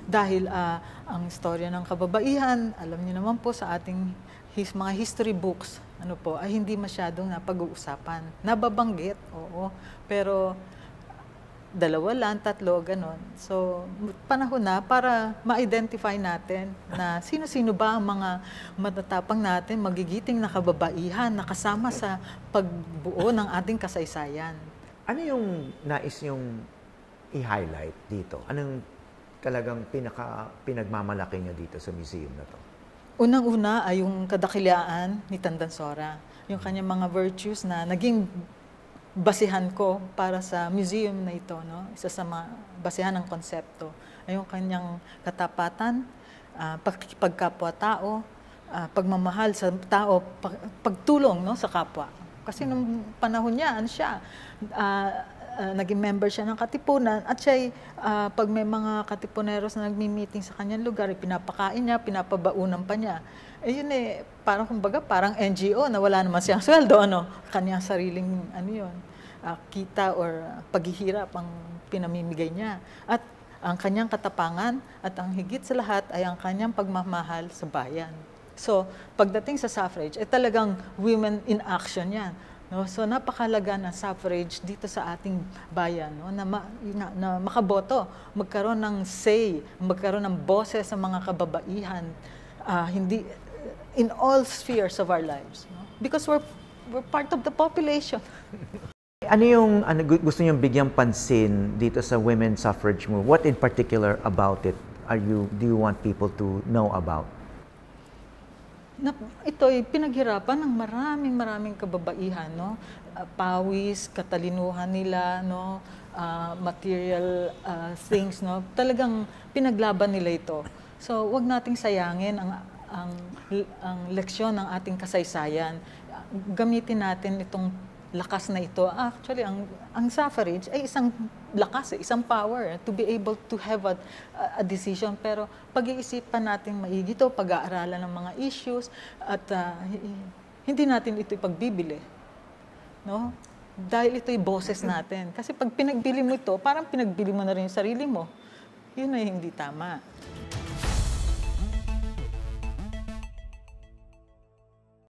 Dahil ang istorya ng kababaihan, alam niyo naman po sa ating mga history books, ano po, ay hindi masyadong napag-uusapan. Nababanggit, oo, pero dalawa lang, tatlo, ganon. So, panahon na para ma-identify natin na sino-sino ba ang mga matatapang natin, magigiting na kababaihan na kasama sa pagbuo ng ating kasaysayan. Ano yung nais yung i-highlight dito? Anong talagang pinagmamalaki nyo dito sa museum na to? Unang-una ay yung kadakilaan ni Tandansora. Yung kanyang mga virtues na naging basihan ko para sa museum na ito, no? Isa sa mga basihan ng konsepto ay yung kanyang katapatan, pagkapwa-tao, pagmamahal sa tao, pagtulong, no, sa kapwa. Kasi nung panahon niya, siya, naging member siya ng Katipunan at siya, pag may mga Katipuneros na nagmi-meeting sa kanyang lugar, pinapakain niya, pinapabaunan pa niya. Yun parang kumbaga, parang NGO na wala naman siyang sweldo, ano, kanyang sariling, ano yun, kita or paghihirap ang pinamimigay niya. At ang kanyang katapangan at ang higit sa lahat ay ang kanyang pagmamahal sa bayan. So, pagdating sa suffrage, talagang women in action yan. No? So, napakalaga ng suffrage dito sa ating bayan, no? na makaboto, magkaroon ng say, magkaroon ng boses sa mga kababaihan, hindi in all spheres of our lives, no? Because we're part of the population. Ano yung gusto niyong bigyang pansin dito sa women's suffrage movement? What in particular about it do you want people to know about? Ito ay pinaghirapan ng maraming kababaihan, no? Pawis, katalinuhan nila, no? Material things, no? Talagang pinaglaban nila ito. So, wag nating sayangin ang leksyon ng ating kasaysayan. Gamitin natin itong lakas na ito. Actually, ang suffrage ay isang lakas, isang power to be able to have a decision. Pero pag-iisipan natin maigi ito, pag-aaralan ng mga issues, at hindi natin ito ipagbibili. No? Dahil ito'y boses natin. Kasi pag pinagbili mo ito, parang pinagbili mo na rin yung sarili mo. Yun ay hindi tama.